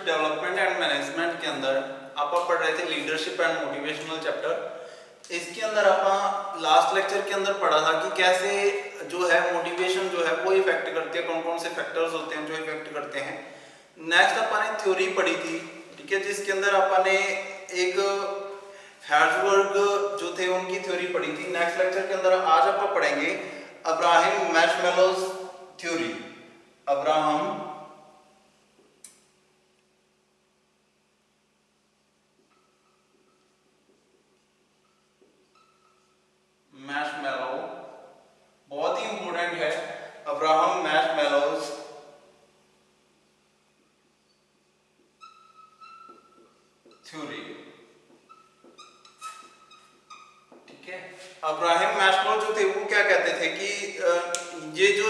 Development and management के अंदर आप पढ़ रहे थे लीडरशिप एंड मोटिवेशनल चैप्टर। इसके अंदर आप लास्ट लेक्चर के अंदर पढ़ा था कि कैसे जो है मोटिवेशन जो है वो इफेक्ट करती है, कौन कौन से फैक्टर्स होते हैं जो इफेक्ट करते हैं। नेक्स्ट अपन ने थ्योरी पढ़ी थी, ठीक है, जिसके अंदर अपन ने एक हेर्ज़बर्ग जो थे उनकी थ्योरी पढ़ी थी। नेक्स्ट लेक्चर के अंदर आज अपन पढ़ेंगे अब्राहम मैशमेलोज थ्योरी। अब्राहम मैशमेलो बहुत ही इंपॉर्टेंट है। अब्राहम मैशमेलोज थ्योरी, ठीक है। अब्राहम मैस्लो जो थे वो क्या कहते थे कि ये जो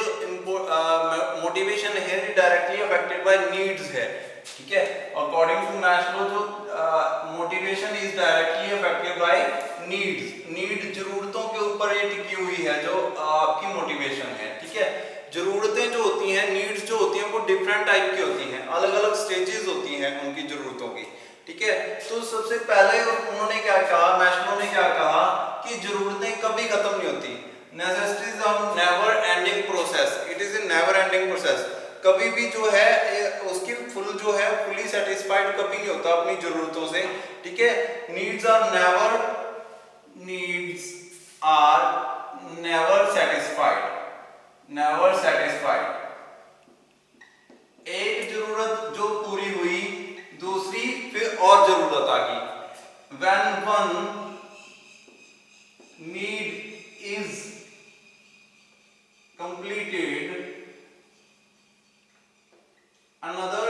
मोटिवेशन है डायरेक्टली अफेक्टेड बाय नीड्स है, ठीक है। अकॉर्डिंग टू मैस्लो जो motivation is directly affected by needs, need जरूरतों के ऊपर ये टिकी हुई है जो आपकी मोटिवेशन है, ठीक है। जरूरतें जो होती हैं, नीड्स जो होती हैं वो डिफरेंट टाइप की होती हैं, अलग अलग स्टेजेस होती हैं उनकी जरूरतों की, ठीक है। तो सबसे पहले उन्होंने क्या कहा, मैस्लो ने क्या कहा कि जरूरतें कभी खत्म नहीं होती। Necessities are never ending process, it is a never ending process. कभी भी जो है उसकी फुल जो है फुली सेटिस्फाइड कभी नहीं होता अपनी जरूरतों से, ठीक है। Needs are never satisfied, never satisfied. एक जरूरत जो पूरी हुई, दूसरी फिर और जरूरत आ गई। When one need is completed, another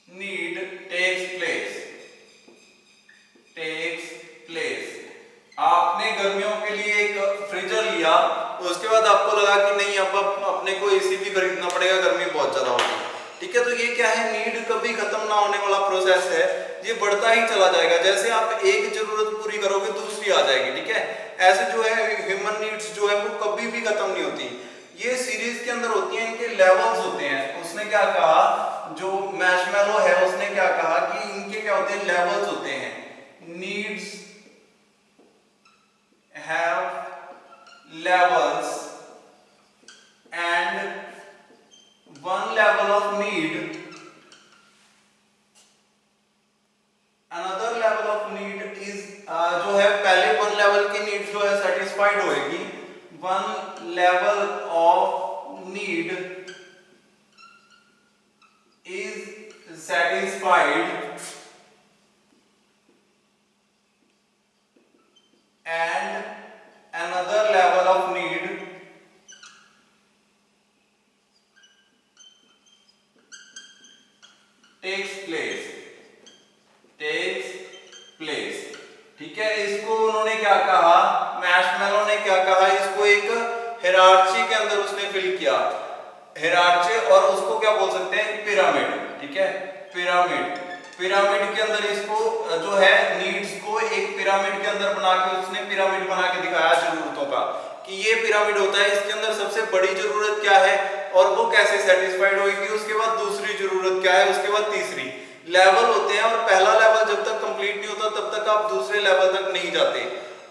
need takes place, आपने गर्मियों के लिए एक फ्रीजर लिया, उसके बाद आपको लगा कि नहीं अब अपने को एसी भी खरीदना पड़ेगा, गर्मी बहुत ज्यादा होगी, ठीक है। तो ये क्या है, नीड कभी खत्म ना होने वाला प्रोसेस है, ये बढ़ता ही चला जाएगा। जैसे आप एक जरूरत पूरी करोगे दूसरी आ जाएगी, ठीक है। ऐसे जो है ह्यूमन नीड्स जो है वो कभी भी खत्म नहीं होती, ये सीरीज के अंदर होती हैं, इनके लेवल्स होते हैं। उसने क्या कहा, जो मैशमेलो है उसने क्या कहा कि इनके क्या होते हैं, लेवल्स होते हैं। Needs have levels and one level of need, another level of need is जो है पहले one level की need जो है satisfied होएगी, one level of need is satisfied and another level of need takes place, ठीक है। इसको उन्होंने क्या कहा, मैशमेलो ने क्या कहा, इसको एक हिरार्ची के अंदर उसने फिल किया, हिरार्ची, और उसको क्या बोल सकते हैं, पिरामिड, ठीक है। पिरामिड के अंदर इसको जो है नीड्स को एक पिरामिड के अंदर बना के उसने पिरामिड बना के दिखाया जरूरतों का, कि ये पिरामिड होता है, इसके अंदर सबसे बड़ी जरूरत क्या है और वो कैसे सेटिस्फाइड होगी, उसके बाद दूसरी जरूरत क्या है, उसके बाद तीसरी। लेवल होते हैं और पहला लेवल जब तक कंप्लीट नहीं होता तब तक आप दूसरे लेवल तक नहीं जाते,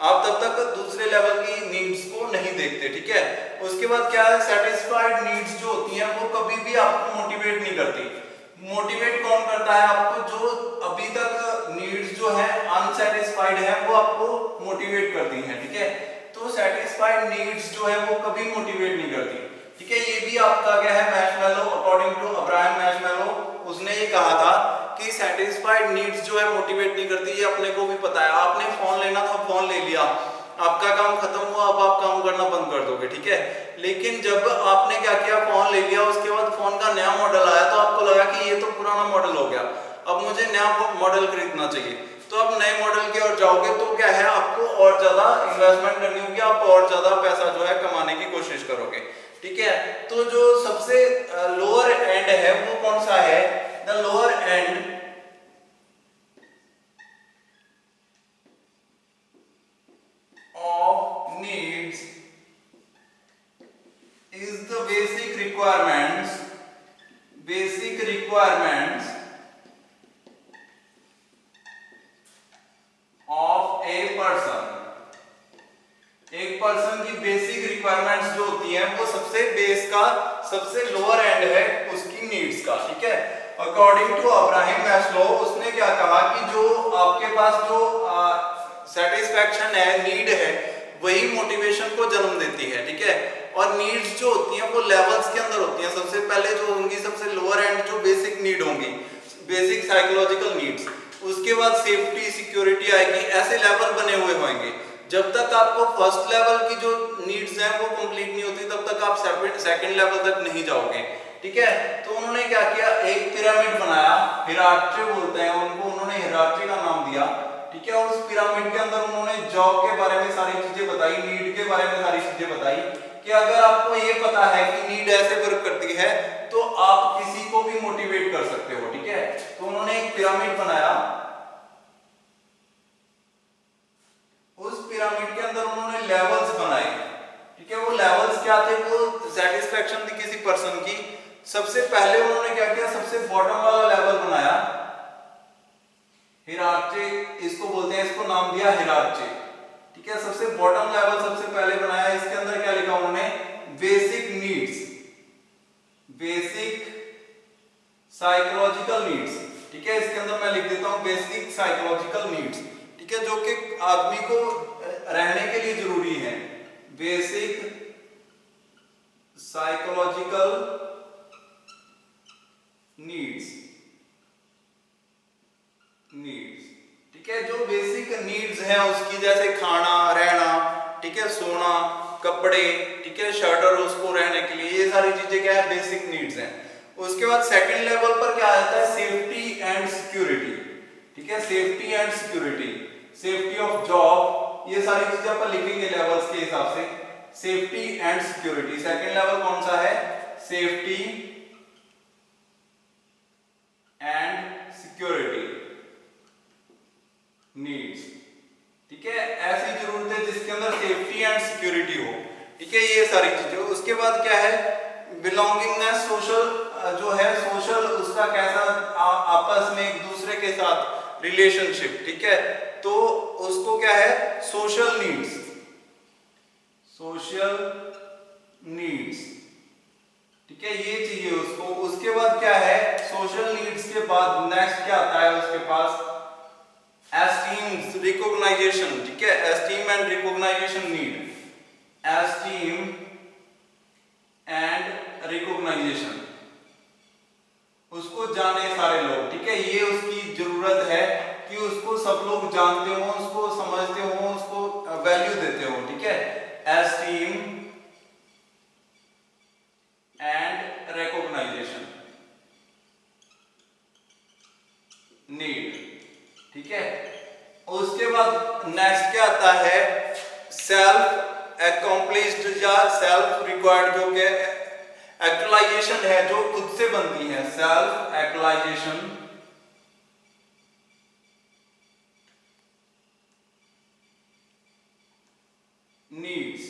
आप तब तक दूसरे लेवल की नीड्स को नहीं देखते, ठीक है। उसके बाद क्या है, सेटिस्फाइड नीड्स जो होती हैं वो कभी भी आपको मोटिवेट नहीं करती। मोटिवेट कौन करता है आपको, जो अभी तक नीड्स जो है अनसेटिस्फाइड है वो आपको मोटिवेट करती हैं, ठीक है। तो सेटिस्फाइड नीड्स जो है वो कभी मोटिवेट नहीं करती, ठीक है। ये भी आपका क्या है, मैशमेलो, अकॉर्डिंग टू अब्राहम मैशमेलो, उसने ये कहा था कि सेटिस्फाइड नीड्स जो है मोटिवेट नहीं करती, ये अपने को भी पता है। आपने फोन लेना था, फोन ले लिया, आपका काम खत्म हुआ, अब आप काम करना बंद कर दोगे, ठीक है। लेकिन जब आपने क्या किया, फोन ले लिया, उसके बाद फोन का नया मॉडल आया तो आपको लगा कि ये तो पुराना मॉडल हो गया, अब मुझे नया मॉडल खरीदना चाहिए। तो आप नए मॉडल की ओर जाओगे तो क्या है, आपको और ज्यादा इन्वेस्टमेंट करनी होगी, आप और ज्यादा पैसा जो है कमाने की कोशिश करोगे, ठीक है। तो जो सबसे लोअर एंड है वो कौन सा है, the lower and of needs is the basic requirements, basic requirements of a person, एक पर्सन की बेसिक रिक्वायरमेंट्स जो होती हैं वो सबसे बेस का सबसे लोअर एंड है उसकी नीड्स का, ठीक है। अकॉर्डिंग टू अब्राहम मैस्लो, उसने क्या कहा कि जो आपके पास जो सेटिस्फैक्शन है, नीड है, वही मोटिवेशन को जन्म देती है, ठीक है। और नीड्स जो होती हैं वो लेवल्स के अंदर होती हैं। सबसे पहले जो होंगी सबसे लोअर एंड जो बेसिक नीड होंगी, बेसिक साइकोलॉजिकल नीड्स, उसके बाद सेफ्टी सिक्योरिटी आएगी, ऐसे लेवल बने हुए होंगे। जब तक आपको फर्स्ट लेवल की जो नीड्स हैं वो कंप्लीट नहीं होती तब तक आप सेकंड लेवल तक नहीं जाओगे, ठीक है। तो उन्होंने क्या किया, एक पिरामिड बनाया, हिरार्ची बोलते हैं उनको, उन्होंने हिरार्ची का नाम दिया, ठीक है। और उस पिरामिड के अंदर उन्होंने जॉब के बारे में सारी चीजें बताई, नीड के बारे में सारी चीजें बताई कि अगर आपको ये पता है कि नीड ऐसे वर्क करती है तो आप किसी को भी मोटिवेट कर सकते हो, ठीक है। तो उन्होंने एक पिरामिड बनाया, उस पिरामिड के अंदर उन्होंने लेवल्स बनाए, ठीक है। वो लेवल्स क्या थे, वो सेटिस्फैक्शन थी किसी पर्सन की। सबसे पहले उन्होंने क्या किया, सबसे बॉटम वाला लेवल बनाया, हिरार्ची इसको बोलते हैं, इसको नाम दिया हिरार्ची, ठीक है। सबसे बॉटम लेवल सबसे पहले बनाया, इसके अंदर क्या लिखा उन्होंने, basic needs, basic psychological needs, ठीक है। इसके अंदर मैं लिख देता हूं बेसिक साइकोलॉजिकल नीड्स, ठीक है, जो कि आदमी को रहने के लिए जरूरी है, बेसिक साइकोलॉजिकल नीड्स, ठीक है। जो बेसिक नीड्स हैं उसकी, जैसे खाना, रहना, ठीक है, सोना, कपड़े, ठीक है, शेल्टर उसको रहने के लिए, ये सारी चीजें क्या है, बेसिक नीड्स हैं। उसके बाद सेकंड लेवल पर क्या आता है, सेफ्टी एंड सिक्योरिटी, ठीक है, safety and security, safety of job, ये सारी चीजें अपन लिखेंगे लेवल्स के हिसाब से, safety and security. Second level कौन सा है, सेफ्टी एंड सिक्योरिटी नीड्स, ठीक है। ऐसी जरूरतें जिसके अंदर सेफ्टी एंड सिक्योरिटी हो, ठीक है, ये सारी चीजें। उसके बाद क्या है, बिलोंगिंगनेस, सोशल जो है, सोशल उसका कैसा आपस में एक दूसरे के साथ रिलेशनशिप, ठीक है, तो उसको क्या है, सोशल नीड्स, सोशल नीड्स, ठीक है, ये चाहिए उसको। उसके बाद क्या है, सोशल नीड्स के बाद नेक्स्ट क्या आता है उसके पास, एस्टीम, रिकॉग्नाइजेशन, ठीक है, esteem and recognization need, esteem and recognization, उसको जाने सारे लोग, ठीक है, ये उसकी जरूरत है कि उसको सब लोग जानते हो, उसको समझते हो, उसको वैल्यू देते हो, ठीक है, एस्टीम एंड रिकॉग्नाइजेशन नीड, ठीक है। उसके बाद नेक्स्ट क्या आता है, सेल्फ अकॉम्प्लिश्ड या सेल्फ रिक्वायर्ड, जो कि एक्चुअलाइजेशन है, जो खुद से बनती है, self actualisation needs,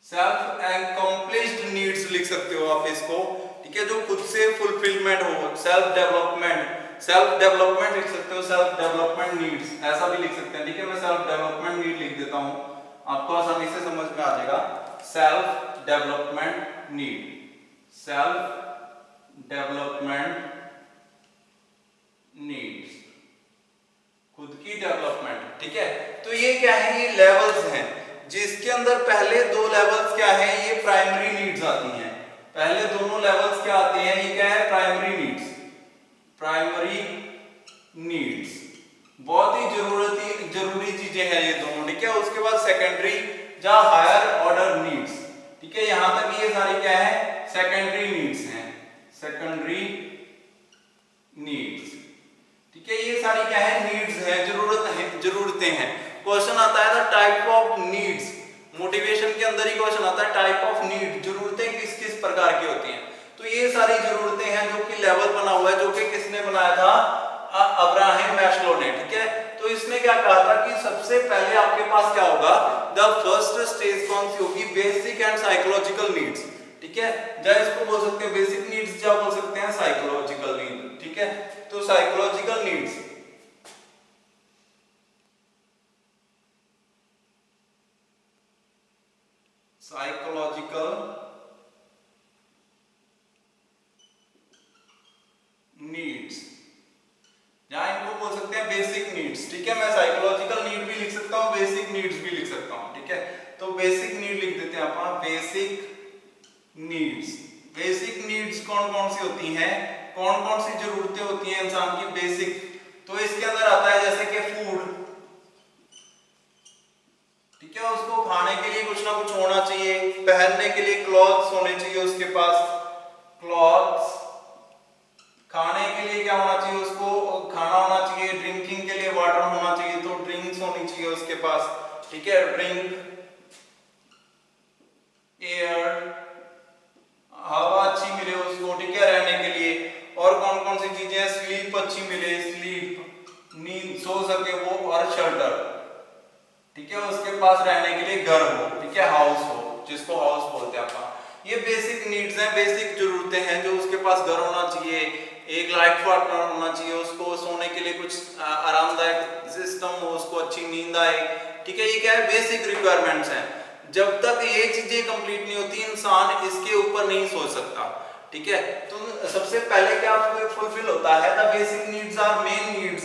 self accomplished needs लिख सकते हो आप इसको, ठीक है, जो खुद से फुलफिलमेंट हो, सेल्फ डेवलपमेंट, सेल्फ डेवलपमेंट लिख सकते हो, सेल्फ डेवलपमेंट नीड्स ऐसा भी लिख सकते हैं, ठीक है। मैं सेल्फ डेवलपमेंट नीड लिख देता हूं, आपको आसानी से समझ में आ जाएगा, self development need, self development needs, खुद की डेवलपमेंट, ठीक है। तो ये क्या है, ये लेवल्स हैं, जिसके अंदर पहले दो लेवल्स क्या हैं, ये प्राइमरी नीड्स आती हैं। पहले दोनों लेवल्स क्या आते हैं, ये क्या है, प्राइमरी नीड्स, प्राइमरी नीड्स, बहुत ही जरूरी चीजें हैं ये दोनों, ठीक है। उसके बाद सेकेंडरी या हायर ऑर्डर नीड्स, ठीक है, यहां तक ये सारी क्या है, सेकेंडरी नीड्स हैं, सेकेंडरी नीड्स, ठीक है। ये सारी क्या है, नीड्स हैं, जरूरतें हैं। क्वेश्चन आता है ना टाइप ऑफ नीड्स, मोटिवेशन के अंदर ही क्वेश्चन आता है टाइप ऑफ नीड, जरूरतें किस किस प्रकार की होती हैं। तो ये सारी जरूरतें हैं जो कि लेवल बना हुआ है, जो कि किसने बनाया था, अब्राहम मैस्लो ने, ठीक है। तो इसने क्या कहा था कि सबसे पहले आपके पास क्या होगा, द फर्स्ट स्टेज कौन सी होगी, बेसिक एंड साइकोलॉजिकल नीड्स, ठीक है। या इसको बोल सकते हैं बेसिक नीड्स, या बोल सकते हैं psychological psychological needs, psychological needs, जहां इनको बोल सकते हैं बेसिक नीड्स। ठीक है, मैं साइकोलॉजिकल नीड भी लिख सकता हूं, बेसिक नीड्स भी लिख सकता हूं। ठीक है, तो बेसिक नीड लिख देते हैं अपन, बेसिक नीड्स। बेसिक नीड्स कौन कौन सी होती हैं, कौन कौन सी जरूरतें होती हैं इंसान की बेसिक, तो इसके अंदर आता है जैसे कि फूड। ठीक है, उसको खाने के लिए कुछ ना कुछ होना चाहिए, पहनने के लिए क्लॉथ्स होने चाहिए उसके पास, क्लॉथ्स। खाने के लिए क्या होना चाहिए, उसको खाना होना चाहिए। ड्रिंकिंग के लिए वाटर होना चाहिए, तो ड्रिंक्स होनी चाहिए उसके पास। ठीक है, ड्रिंक, एयर, हवा अच्छी मिले उसको। ठीक है, रहने के लिए। और कौन कौन सी चीजें हैं, स्लीप अच्छी मिले, स्लीप, नींद, सो सके वो, और शेल्टर। ठीक है, उसके पास रहने के लिए घर हो। ठीक है, हाउस हो, जिसको हाउस बोलते हैं अपन। ये बेसिक नीड्स हैं, बेसिक जरूरतें हैं, जो उसके पास घर होना चाहिए, एक लाइफ पार्टनर होना चाहिए, उसको सोने के लिए कुछ आरामदायक सिस्टम हो, उसको अच्छी नींद आए। ठीक है, ये क्या है, बेसिक रिक्वायरमेंट्स हैं। जब तक ये चीजें कंप्लीट नहीं होती, इंसान इसके ऊपर नहीं सोच सकता। ठीक है, तो सबसे पहले क्या फुलफिल होता है, the basic needs are main needs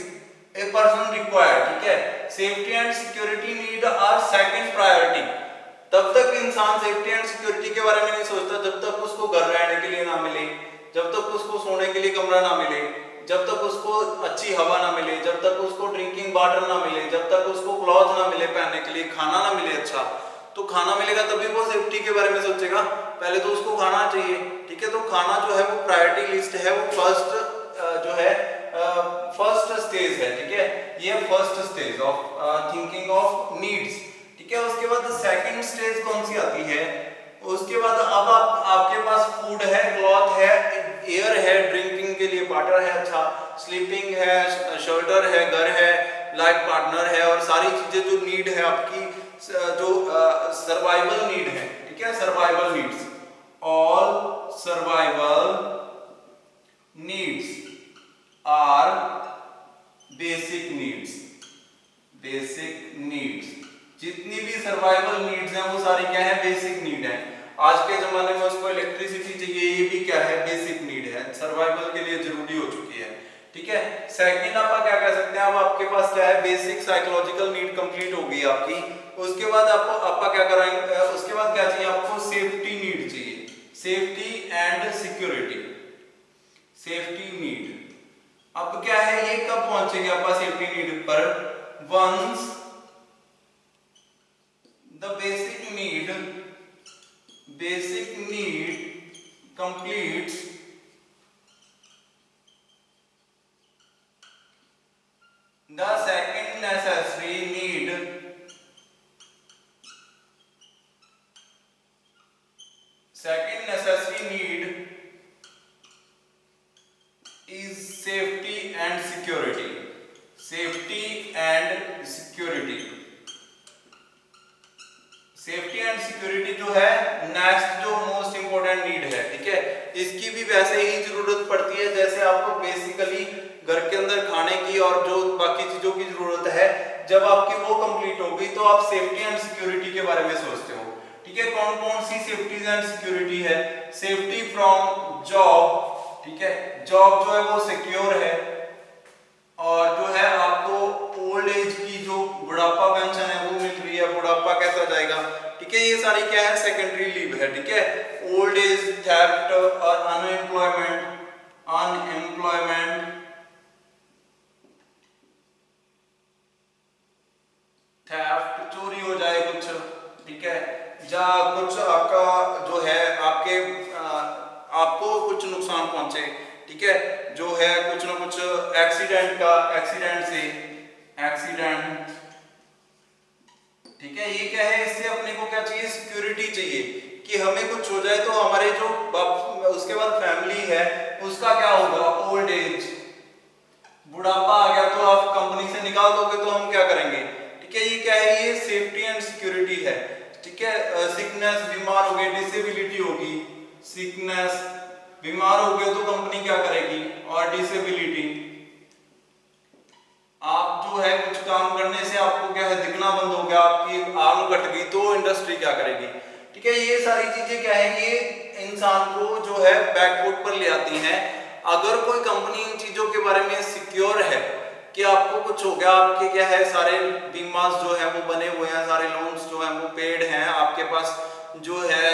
a person required. ठीक है, safety and security need are second priority. तब तक इंसान सेफ्टी एंड सिक्योरिटी के बारे में नहीं सोचता जब तक उसको घर रहने के लिए ना मिले, जब तक उसको सोने के लिए कमरा ना मिले, जब तक उसको अच्छी हवा ना मिले, जब तक उसको ड्रिंकिंग वाटर ना मिले, जब तक उसको क्लॉथ ना मिले पहनने के लिए, खाना ना मिले अच्छा। तो खाना मिलेगा तभी वो सेफ्टी के बारे में सोचेगा, पहले तो उसको खाना चाहिए। ठीक है, तो खाना जो है वो प्रायोरिटी लिस्ट है, वो फर्स्ट जो है फर्स्ट स्टेज है। ठीक है, ये first stage of thinking of needs. ठीक है, उसके बाद सेकंड स्टेज कौन सी आती है, उसके बाद अब आपके पास फूड है, क्लॉथ है, एयर है, ड्रिंकिंग के लिए वाटर है, अच्छा, स्लीपिंग है, शेल्टर है, घर है, लाइफ पार्टनर है, और सारी चीजें जो नीड है आपकी, जो सर्वाइवल नीड है। ठीक है, survival needs, all survival needs are basic needs. Basic needs, जितनी भी सर्वाइवल नीड्स हैं वो सारी क्या है, बेसिक नीड है। आज के जमाने में उसको इलेक्ट्रिसिटी चाहिए, ये भी क्या है, बेसिक नीड है, सर्वाइवल के लिए जरूरी हो चुकी है। ठीक है, सेकंड आप क्या कह सकते हैं, अब आपके पास क्या है, बेसिक साइकोलॉजिकल नीड कंप्लीट हो गई आपकी। उसके बाद आपको क्या कराएंगे, उसके बाद क्या चाहिए आपको, सेफ्टी नीड चाहिए, safety and security, safety need. अब क्या है, ये कब पहुंचेंगे आप सेफ्टी नीड पर, once the basic need completes the second necessary need is safety and security. Safety and security, safety and security जो है नेक्स्ट जो मोस्ट इंपोर्टेंट नीड है। ठीक है, इसकी भी वैसे ही जरूरत पड़ती है जैसे आपको बेसिकली घर के अंदर खाने की और जो बाकी चीजों की जरूरत है। जब आपकी वो कंप्लीट हो गई तो आप सेफ्टी एंड सिक्योरिटी के बारे में सोचते हो। ठीक है, कौन कौन सी सेफ्टी एंड सिक्योरिटी है, सेफ्टी फ्रॉम जॉब। ठीक है, जॉब जो है वो सिक्योर है, और जो है आपको ओल्ड एज की जो बुढ़ापा पेंशन है वो मिल रही है, बुढ़ापा कैसा जाएगा। ठीक है, ये सारी क्या है, सेकेंडरी लीव है। ठीक है, ओल्ड एज, थेफ्ट और अनएम्प्लॉयमेंट, थेफ्ट, चोरी हो जाए कुछ। ठीक है, या कुछ आपका जो है आपको कुछ नुकसान पहुंचे। ठीक है, जो है कुछ ना कुछ एक्सीडेंट से एक्सीडेंट। ठीक है, ये क्या है, इससे अपने को क्या चाहिए, सिक्योरिटी चाहिए कि हमें कुछ हो जाए तो हमारे जो उसके बाद फैमिली है उसका क्या होगा, ओल्ड एज, बुढ़ापा आ गया तो आप कंपनी से निकाल दोगे तो हम क्या करेंगे। ठीक है, ये क्या है, ये सेफ्टी एंड सिक्योरिटी है। ठीक है, सिकनेस, बीमार हो गए, डिसेबिलिटी होगी, सिकनेस, बीमार हो गए तो कंपनी क्या करेगी, और डिसेबिलिटी, इंडस्ट्री क्या करेगी। ठीक है, ये सारी चीजें क्या है, ये इंसान को जो है बैकफुट पर ले आती हैं। अगर कोई कंपनी इन चीजों के बारे में सिक्योर है कि आपको कुछ हो गया, आपके क्या है सारे बीमास जो है वो बने हुए हैं, सारे लोन्स जो है वो पेड हैं, आपके पास जो है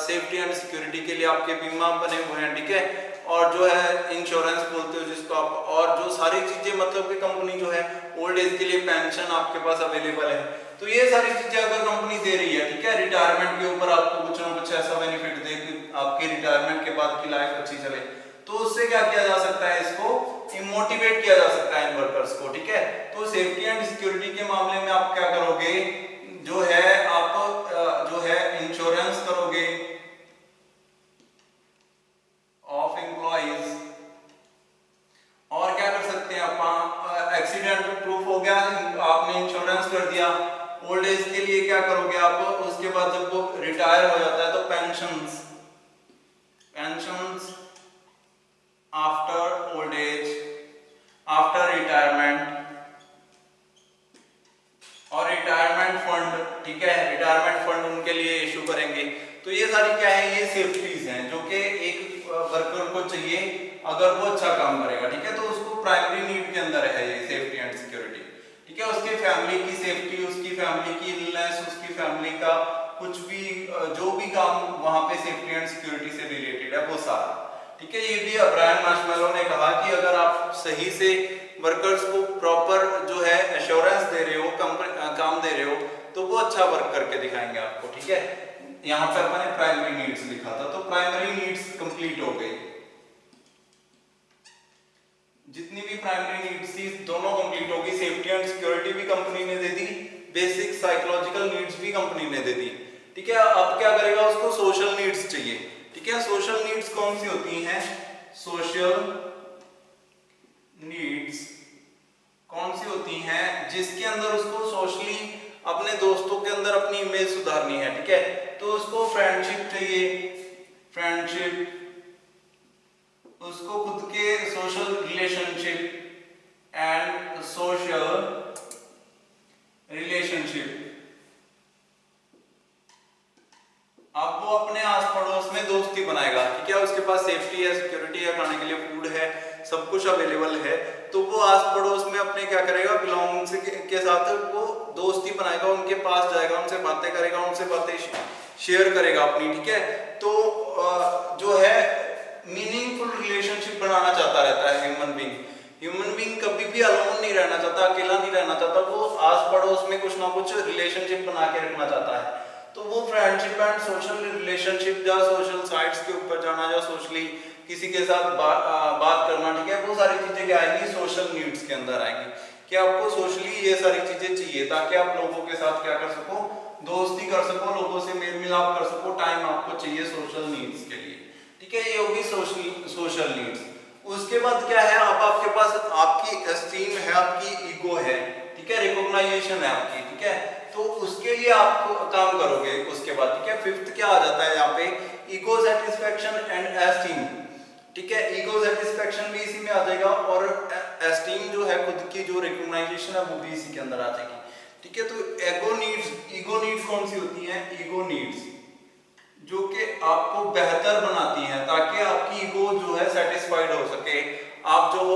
सेफ्टी एंड सिक्योरिटी के लिए आपके बीमा बने हुए हैं, ठीक है, और जो है इंश्योरेंस बोलते हो जिसको आप, और जो सारी चीजें मतलब कि कंपनी जो है ओल्ड एज के लिए पेंशन आपके पास अवेलेबल है, तो ये सारी चीजें अगर कंपनी दे रही है, ठीक है, रिटायरमेंट के ऊपर आपको कुछ ना कुछ ऐसा बेनिफिट दे कि आपके रिटायरमेंट के बाद की लाइफ अच्छी चले, तो उससे क्या किया जा सकता है, इसको मोटिवेट किया जा सकता है इन वर्कर्स को। ठीक है, तो सेफ्टी एंड सिक्योरिटी के मामले में आप क्या करोगे, जो है आप जो है इंश्योरेंस करोगे ऑफ एम्प्लॉइज, और क्या कर सकते हैं आप, एक्सीडेंट प्रूफ हो गया, आपने इंश्योरेंस कर दिया। ओल्ड एज के लिए क्या करोगे आप, उसके बाद जब वो रिटायर हो जाता है तो pensions after old age, after retirement, और रिटायरमेंट फंड, ठीक है, रिटायरमेंट फंड उनके लिए इशू करेंगे। तो ये सारी क्या है, ये सेफ्टीज हैं जो कि एक वर्कर को चाहिए अगर वो अच्छा काम करेगा। ठीक है, तो उसको प्राइमरी नीड के अंदर है ये सेफ्टी एंड सिक्योरिटी। ठीक है, उसके फैमिली की सेफ्टी, उसकी फैमिली की इलनेस, उसकी फैमिली का कुछ भी जो भी काम वहां पे सेफ्टी एंड सिक्योरिटी से रिलेटेड है वो सारा। ठीक है, ये भी ब्रायन मार्शमैलो ने कहा कि अगर आप सही से वर्कर्स को प्रॉपर जो है एश्योरेंस दे रहे हो, काम दे रहे हो, तो वो अच्छा वर्क करके दिखाएंगे आपको। ठीक है, यहाँ पर मैंने प्राइमरी नीड्स लिखा था, तो प्राइमरी नीड्स कंप्लीट हो गई, जितनी भी प्राइमरी नीड्स थी दोनों कंप्लीट हो गई। सेफ्टी एंड सिक्योरिटी भी कंपनी ने दे दी, बेसिक साइकोलॉजिकल नीड्स भी कंपनी ने दे दी। ठीक है, अब क्या करेगा, उसको सोशल नीड्स चाहिए। ठीक है, सोशल नीड्स कौन सी होती हैं, सोशल नीड्स कौन सी होती हैं, जिसके अंदर उसको सोशली अपने दोस्तों के अंदर अपनी इमेज सुधारनी है। ठीक है, तो उसको फ्रेंडशिप चाहिए, फ्रेंडशिप, उसको खुद के social relationship and social relationship, अब वो अपने आस पड़ोस में दोस्ती बनाएगा। ठीक है, उसके पास सेफ्टी है, सिक्योरिटी है, खाने के लिए फूड है, सब कुछ अवेलेबल है, तो वो आस पड़ोस में अपने क्या करेगा, बिलोंग्स के साथ वो दोस्ती बनाएगा, उनके पास जाएगा, उनसे बातें करेगा, उनसे बातें शेयर करेगा अपनी। ठीक है, तो जो है मीनिंगफुल रिलेशनशिप बनाना चाहता रहता है ह्यूमन बीइंग। ह्यूमन बीइंग कभी भी अलोन नहीं रहना चाहता, अकेला नहीं रहना चाहता, वो आस पड़ोस में कुछ ना कुछ रिलेशनशिप बना के रखना चाहता है। तो वो फ्रेंडशिप एंड सोशल रिलेशनशिप, या सोशल साइट्स के ऊपर जाना, या सोशली किसी के साथ बात करना, ठीक है, वो सारी चीजें क्या आएंगी, सोशल नीड्स के अंदर आएंगी, कि आपको सोशली ये सारी चीजें चाहिए ताकि आप लोगों के साथ क्या कर सको, दोस्ती कर सको, लोगों से मेल मिलाप कर सको, टाइम आपको चाहिए सोशल नीड्स के लिए। ठीक है, ये होगी सोशल नीड्स। उसके बाद क्या है, अब आपके पास आपकी एस्टीम है, आपकी ईगो है, ठीक है, रिकॉग्नाइजेशन है आपकी। ठीक है, तो उसके लिए आप काम करोगे उसके बाद। ठीक है, फिफ्थ क्या आ जाता है यहाँ पे, ईगो सेटिस्फेक्शन एंड एस्टीम। ठीक है, ईगो सेटिस्फेक्शन भी इसी में आ जाएगा, और एस्टीम जो है खुद की जो रिकॉग्नाइजेशन है वो भी इसी के अंदर आ जाएगी। ठीक है, तो ईगो नीड्स कौन सी होती हैं, ईगो नीड्स जो कि आपको बेहतर बनाती हैं ताकि आपकी ईगो जो है सेटिस्फाइड हो सके, आप जो हो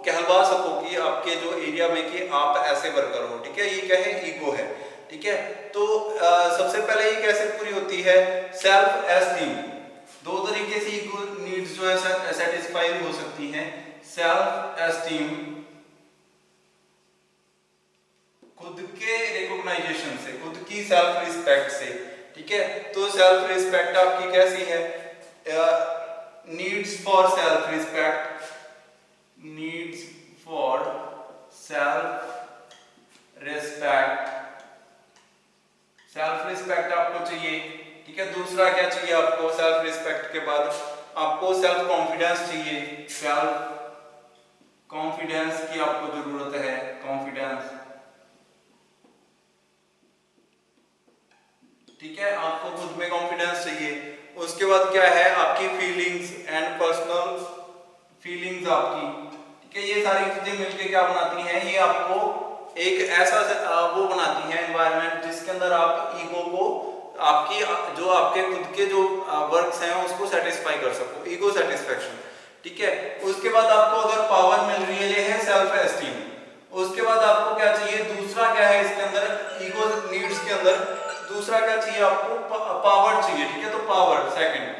कहलवा सको कि आपके जो एरिया में कि आप ऐसे वर्कर हो। ठीक है, ये क्या है, ईगो है। ठीक है, तो सबसे पहले ये कैसे पूरी होती है, सेल्फ एस्टीम। दो तरीके से ईगो नीड्स जो है सेटिस्फाई हो सकती हैं, सेल्फ एस्टीम, खुद के रिकॉग्नाइजेशन से, खुद की सेल्फ रिस्पेक्ट से। ठीक है, तो सेल्फ रिस्पेक्ट आपकी कैसी है, needs for self respect, needs for self respect, self respect आपको चाहिए। ठीक है, दूसरा क्या चाहिए आपको, सेल्फ रिस्पेक्ट के बाद आपको सेल्फ कॉन्फिडेंस चाहिए, सेल्फ कॉन्फिडेंस की आपको जरूरत है, कॉन्फिडेंस। ठीक है, आपको खुद में कॉन्फिडेंस चाहिए। उसके बाद क्या है, आपकी फीलिंग्स एंड पर्सनल फीलिंग्स आपकी। ठीक है, ये सारी चीजें मिलके क्या बनाती हैं, ये आपको एक ऐसा वो बनाती हैं एनवायरनमेंट जिसके अंदर आप ईगो को आपकी जो आपके खुद के जो वर्क्स हैं उसको सेटिस्फाई कर सको, ईगो सेटिस्फेक्शन। ठीक है, उसके बाद आपको अगर पावर मिल रही है, ये है सेल्फ एस्टीम। उसके बाद आपको क्या चाहिए, दूसरा क्या है इसके अंदर, ईगो नीड्स के अंदर दूसरा क्या चाहिए आपको, पावर चाहिए। ठीक है, तो पावर सेकंड,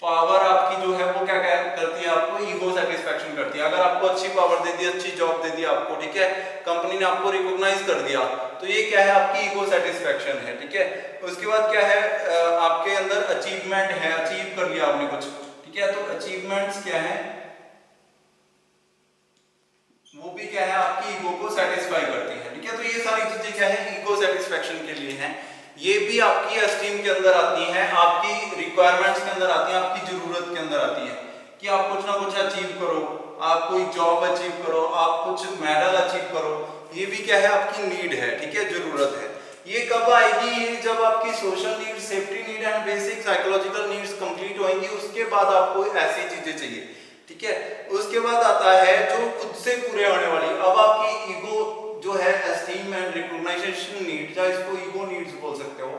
पावर आपकी जो है वो क्या करती है, आपको ईगो सेटिस्फेक्शन करती है। अगर आपको अच्छी पावर दे दी, अच्छी जॉब दे दी आपको, ठीक है, कंपनी ने आपको रिकॉग्नाइज कर दिया, तो ये क्या है, आपकी ईगो सेटिस्फेक्शन है। ठीक है, उसके बाद क्या है, आपके अंदर अचीवमेंट है, अचीव कर लिया आपने कुछ। ठीक है, तो अचीवमेंट्स क्या है, वो भी क्या है, आपकी ईगो को सेटिस्फाई करती है। ठीक है, तो ये सारी चीजें क्या है, ईगो सेटिस्फेक्शन के लिए हैं। ये भी आपकी एस्टीम के अंदर आती हैं, आपकी रिक्वायरमेंट्स के अंदर आती हैं, आपकी जरूरत के अंदर आती है कि आप कुछ ना कुछ अचीव करो, आप कोई जॉब अचीव करो, आप कुछ मेडल अचीव करो। ये भी क्या है, आपकी नीड है। ठीक है, जरूरत है। ये कब आएगी, ये जब आपकी social need, safety need and basic psychological needs complete होंगी, उसके बाद आपको ऐसी चीजें चाहिए। ठीक है, उसके बाद आता है जो खुद से पूरे होने वाली, अब आपकी ईगो जो है, एस्टीम एंड रिकॉग्नाइजेशन नीड, या इसको ईगो नीड्स बोल सकते हो,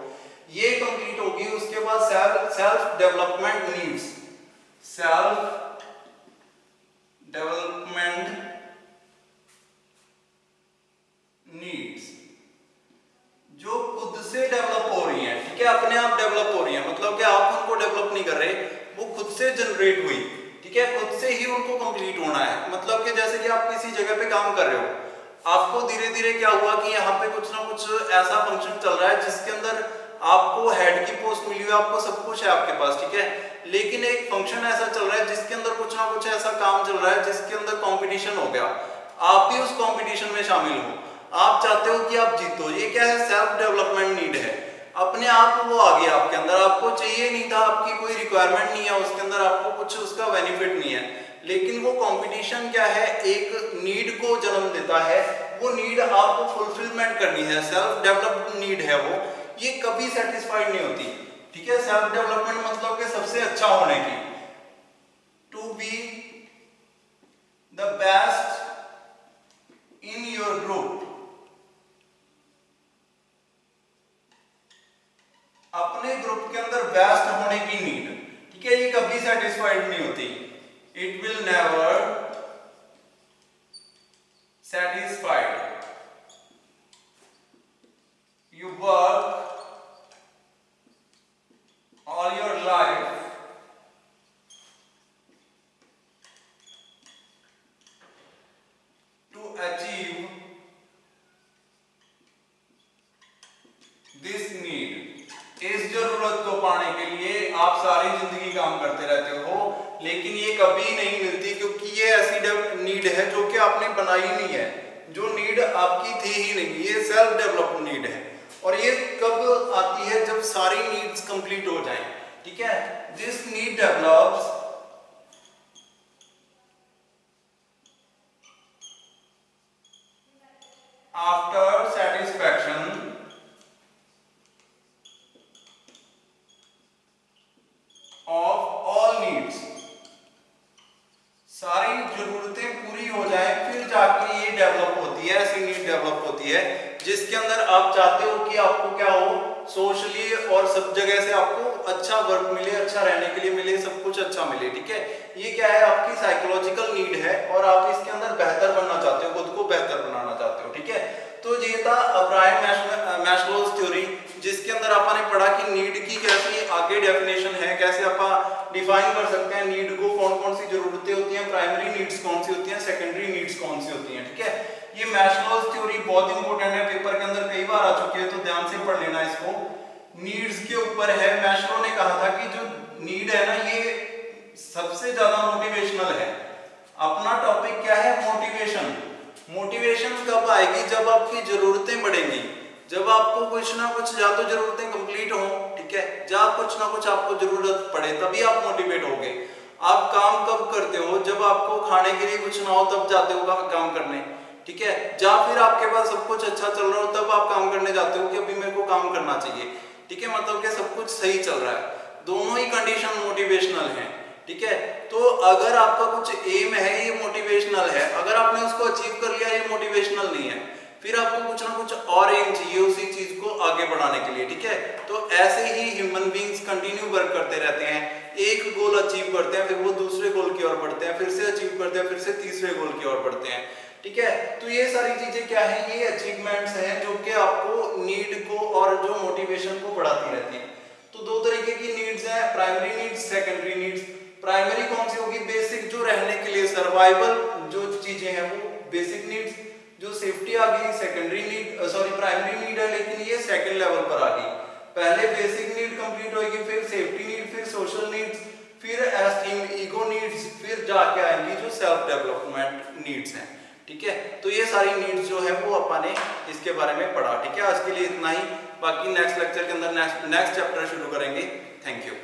ये कंप्लीट होगी। उसके बाद self development needs, self development needs जो खुद से डेवलप हो रही हैं। ठीक है, अपने आप डेवलप हो रही हैं, मतलब कि आप उनको डेवलप नहीं कर रहे, वो खुद से जनरेट हुई। ठीक है, खुद से ही उनको कंप्लीट होना है। मतलब कि जैसे कि आप किसी जगह पे काम कर रहे हो, आपको धीरे धीरे क्या हुआ कि यहाँ पे कुछ ना कुछ ऐसा फंक्शन चल रहा है जिसके अंदर आपको हेड की पोस्ट मिली हुई, आपको सब कुछ है आपके पास। ठीक है, लेकिन एक फंक्शन ऐसा चल रहा है जिसके अंदर कुछ ना कुछ ऐसा काम चल रहा है जिसके अंदर कंपटीशन हो गया, आप भी उस कंपटीशन में शामिल हो, आप चाहते हो कि आप जीतो। ये क्या है, सेल्फ डेवलपमेंट नीड है। अपने आप वो आ गया आपके अंदर, आपको चाहिए नहीं था, आपकी कोई रिक्वायरमेंट नहीं है उसके अंदर, आपको कुछ उसका बेनिफिट नहीं है, लेकिन वो कंपटीशन क्या है, एक नीड को जन्म देता है। वो नीड आपको फुलफिलमेंट करनी है, सेल्फ डेवलप्ड नीड है वो, ये कभी सेटिस्फाइड नहीं होती। ठीक है, सेल्फ डेवलपमेंट मतलब कि सबसे अच्छा होने की, to be the best in your group, अपने ग्रुप के अंदर बेस्ट होने की नीड। ठीक है, ये कभी सेटिस्फाइड नहीं होती, it will never satisfied. You work all your life to achieve this need. इस जरूरत को पाने के लिए आप सारी जिंदगी काम करते रहते हो, लेकिन ये कभी नहीं मिलती, क्योंकि ये ऐसी नीड है जो कि आपने बनाई नहीं है, जो नीड आपकी थी ही नहीं, ये सेल्फ डेवलप नीड है। और ये कब आती है, जब सारी नीड्स कंप्लीट हो जाएं। ठीक है, this need develops after satisfaction of all needs. सारी जरूरतें पूरी हो जाए फिर जाके ये डेवलप होती है, ऐसी नीड डेवलप होती है जिसके अंदर आप चाहते हो कि आपको क्या हो, सोशली और सब जगह से आपको अच्छा वर्क मिले, अच्छा रहने के लिए मिले, सब कुछ अच्छा मिले। ठीक है, ये क्या है, आपकी साइकोलॉजिकल नीड है और आप इसके अंदर बेहतर बनना चाहते हो, खुद को बेहतर बनाना चाहते हो। ठीक है, तो ये था अब्राहम मैस्लोज थ्योरी, जिसके अंदर आपने पढ़ा कि नीड की कैसी आगे डेफिनेशन है, कैसे आप डिफाइन कर सकते हैं नीड को, कौन कौन सी जरूरतें होती हैं, प्राइमरी नीड्स कौन सी होती हैं, सेकेंडरी नीड्स कौन सी होती हैं। ठीक है, ये मैस्लोज थ्योरी बहुत इंपॉर्टेंट है, पेपर के अंदर कई बार आ चुकी है, तो ध्यान से पढ़ लेना इसको। नीड्स के ऊपर है। मैस्लो ने कहा था कि जो नीड है ना, ये सबसे ज्यादा मोटिवेशनल है। अपना टॉपिक क्या है, मोटिवेशन। मोटिवेशन कब आएगी, जब आपकी जरूरतें बढ़ेंगी, जब आपको कुछ ना कुछ या तो जरूरतें कंप्लीट हो, ठीक है, या कुछ ना कुछ आपको जरूरत पड़े, तभी आप मोटिवेट होगे। आप काम कब करते हो, जब आपको खाने के लिए कुछ ना हो तब जाते हो काम करने। ठीक है, या फिर आपके पास सब कुछ अच्छा चल रहा हो तब आप काम करने जाते हो कि अभी मेरे को काम करना चाहिए। ठीक है, मतलब कि सब कुछ सही चल रहा है, दोनों ही कंडीशन मोटिवेशनल है। ठीक है, तो अगर आपका कुछ एम है, ये मोटिवेशनल है, अगर आपने उसको अचीव कर लिया, ये मोटिवेशनल नहीं है। फिर आपको कुछ ना कुछ और एम चाहिए उसी चीज को आगे बढ़ाने के लिए, ठीक है। तो ऐसे ही ह्यूमन बींग्स कंटिन्यू वर्क करते रहते हैं, एक गोल अचीव करते हैं, फिर वो दूसरे गोल की ओर बढ़ते हैं, फिर से अचीव करते हैं, फिर से तीसरे गोल की ओर बढ़ते हैं, ठीक है। तो ये सारी चीजें क्या है, ये अचीवमेंट्स हैं जो कि आपको नीड को और जो मोटिवेशन को बढ़ाती रहती हैं। तो दो तरीके की नीड्स हैं, primary needs, secondary needs. Primary कौन सी होगी, बेसिक, जो रहने के लिए सर्वाइवल जो चीजें हैं वो बेसिक नीड्स। जो सेफ्टी आ गई secondary need, sorry primary need है, लेकिन ये सेकंड लेवल पर आ गई। पहले बेसिक नीड कंप्लीट होगी, फिर सेफ्टी नीड, फिर सोशल नीड्स, फिर एस्टीम, ईगो नीड्स, फिर जाके आएंगी जो सेल्फ डेवलपमेंट नीड्स हैं, ठीक है। तो ये सारी नीड्स जो है वो अपन ने इसके बारे में पढ़ा, ठीक है। आज के लिए इतना ही, बाकी नेक्स्ट लेक्चर के अंदर नेक्स्ट चैप्टर शुरू करेंगे। Thank you.